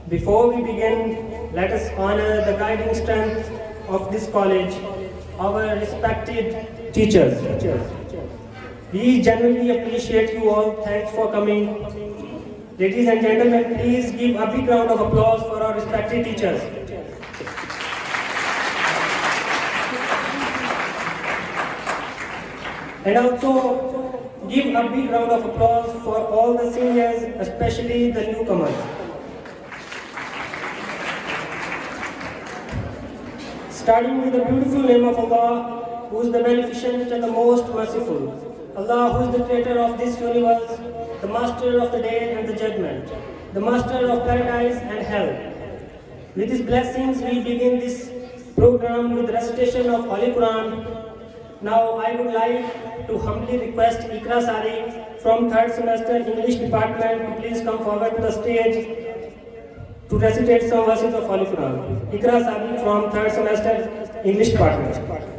Before we begin, let us honor the guiding strength of this college, our respected teachers. We genuinely appreciate you all. Thanks for coming. Ladies and gentlemen, please give a big round of applause for our respected teachers. And also give a big round of applause for all the seniors, especially the newcomers. Starting with the beautiful name of Allah, who is the beneficent and the most merciful. Allah, who is the creator of this universe, the master of the day and the judgment, the master of paradise and hell. With his blessings, we begin this program with recitation of Holy Quran. Now, I would like to humbly request Ikra Sadiq from 3rd semester English department to please come forward to the stage to recitate some verses of Holy Quran. Ikra Sadiq from 3rd semester English department.